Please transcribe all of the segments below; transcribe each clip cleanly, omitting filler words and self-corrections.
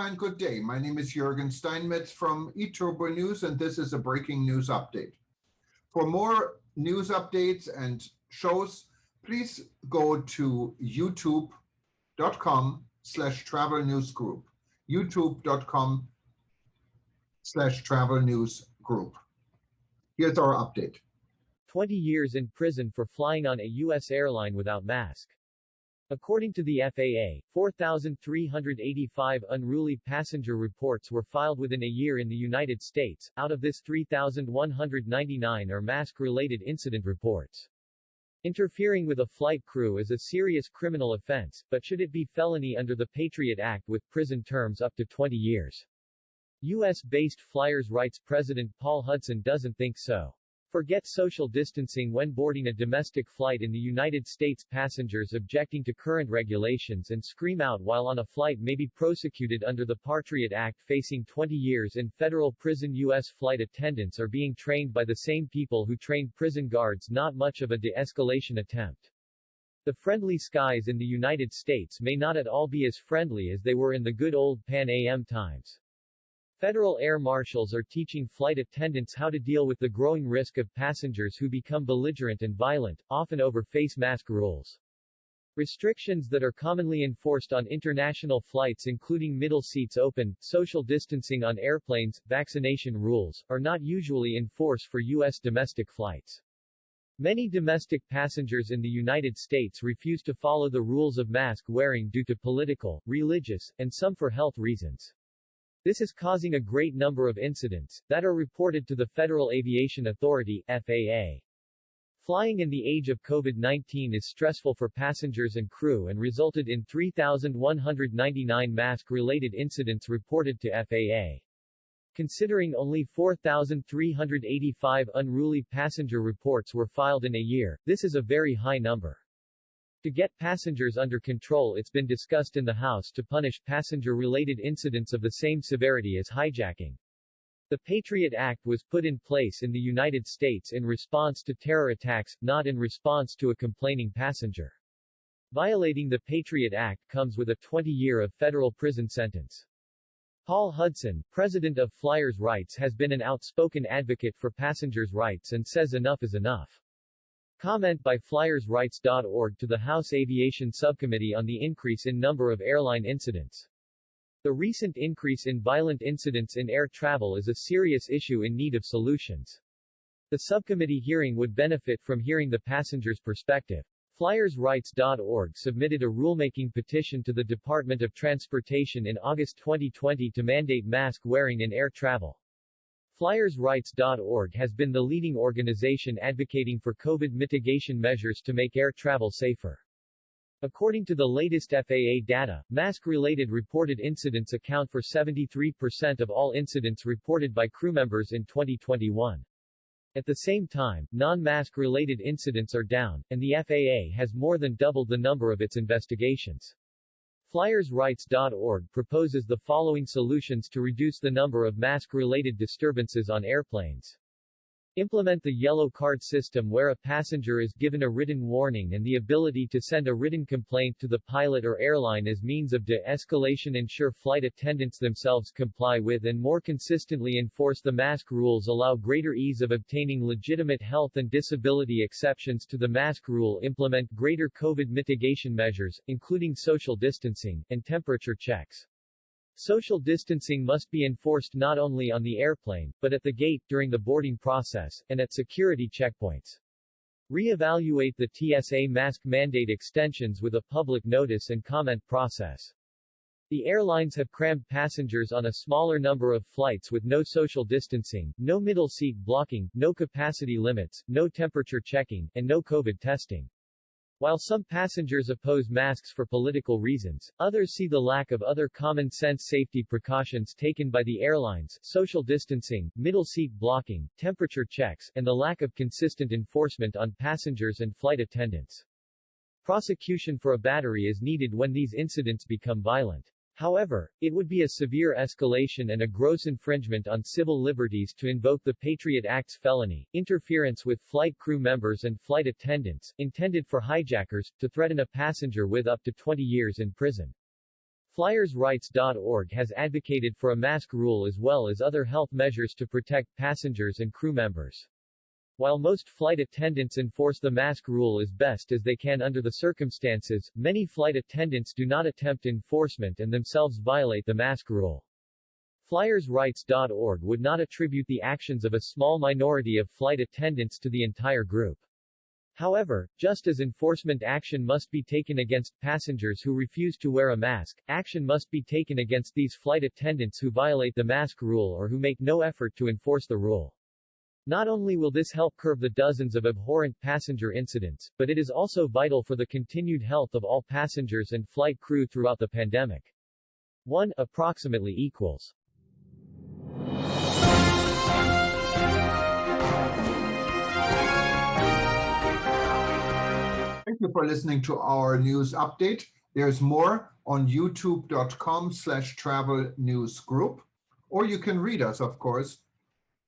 and good day. My name is Jürgen Steinmetz from eTurboNews, and this is a breaking news update. For more news updates and shows, please go to youtube.com/travel news group. youtube.com/travel news group. Here's our update. 20 years in prison for flying on a U.S. airline without mask. According to the FAA, 4,385 unruly passenger reports were filed within a year in the United States. Out of this, 3,199 are mask-related incident reports. Interfering with a flight crew is a serious criminal offense, but should it be felony under the Patriot Act with prison terms up to 20 years? U.S.-based Flyers Rights President Paul Hudson doesn't think so. Forget social distancing when boarding a domestic flight in the United States. Passengers objecting to current regulations and scream out while on a flight may be prosecuted under the Patriot Act, facing 20 years in federal prison. U.S. flight attendants are being trained by the same people who trained prison guards. Not much of a de-escalation attempt. The friendly skies in the United States may not at all be as friendly as they were in the good old Pan Am times. Federal air marshals are teaching flight attendants how to deal with the growing risk of passengers who become belligerent and violent, often over face mask rules. Restrictions that are commonly enforced on international flights, including middle seats open, social distancing on airplanes, vaccination rules, are not usually in force for U.S. domestic flights. Many domestic passengers in the United States refuse to follow the rules of mask wearing due to political, religious, and some for health reasons. This is causing a great number of incidents that are reported to the Federal Aviation Authority, FAA. Flying in the age of COVID-19 is stressful for passengers and crew and resulted in 3,199 mask-related incidents reported to FAA. Considering only 4,385 unruly passenger reports were filed in a year, this is a very high number. To get passengers under control, it's been discussed in the House to punish passenger-related incidents of the same severity as hijacking. The Patriot Act was put in place in the United States in response to terror attacks, not in response to a complaining passenger. Violating the Patriot Act comes with a 20-year of federal prison sentence. Paul Hudson, president of Flyers Rights, has been an outspoken advocate for passengers' rights and says enough is enough. Comment by FlyersRights.org to the House Aviation Subcommittee on the increase in number of airline incidents. The recent increase in violent incidents in air travel is a serious issue in need of solutions. The subcommittee hearing would benefit from hearing the passengers' perspective. FlyersRights.org submitted a rulemaking petition to the Department of Transportation in August 2020 to mandate mask wearing in air travel. FlyersRights.org has been the leading organization advocating for COVID mitigation measures to make air travel safer. According to the latest FAA data, mask-related reported incidents account for 73% of all incidents reported by crew members in 2021. At the same time, non-mask-related incidents are down, and the FAA has more than doubled the number of its investigations. FlyersRights.org proposes the following solutions to reduce the number of mask-related disturbances on airplanes. Implement the yellow card system where a passenger is given a written warning and the ability to send a written complaint to the pilot or airline as means of de-escalation. Ensure flight attendants themselves comply with and more consistently enforce the mask rules. Allow greater ease of obtaining legitimate health and disability exceptions to the mask rule. Implement greater COVID mitigation measures, including social distancing, and temperature checks. Social distancing must be enforced not only on the airplane, but at the gate, during the boarding process, and at security checkpoints. Re-evaluate the TSA mask mandate extensions with a public notice and comment process. The airlines have crammed passengers on a smaller number of flights with no social distancing, no middle seat blocking, no capacity limits, no temperature checking, and no COVID testing. While some passengers oppose masks for political reasons, others see the lack of other common-sense safety precautions taken by the airlines, social distancing, middle seat blocking, temperature checks, and the lack of consistent enforcement on passengers and flight attendants. Prosecution for a battery is needed when these incidents become violent. However, it would be a severe escalation and a gross infringement on civil liberties to invoke the Patriot Act's felony, interference with flight crew members and flight attendants, intended for hijackers, to threaten a passenger with up to 20 years in prison. FlyersRights.org has advocated for a mask rule as well as other health measures to protect passengers and crew members. While most flight attendants enforce the mask rule as best as they can under the circumstances, many flight attendants do not attempt enforcement and themselves violate the mask rule. FlyersRights.org would not attribute the actions of a small minority of flight attendants to the entire group. However, just as enforcement action must be taken against passengers who refuse to wear a mask, action must be taken against these flight attendants who violate the mask rule or who make no effort to enforce the rule. Not only will this help curb the dozens of abhorrent passenger incidents, but it is also vital for the continued health of all passengers and flight crew throughout the pandemic. 1 approximately equals. Thank you for listening to our news update. There's more on youtube.com/travel news group, or you can read us, of course,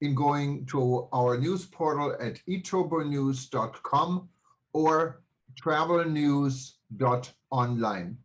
in going to our news portal at eTurboNews.com or travelnews.online.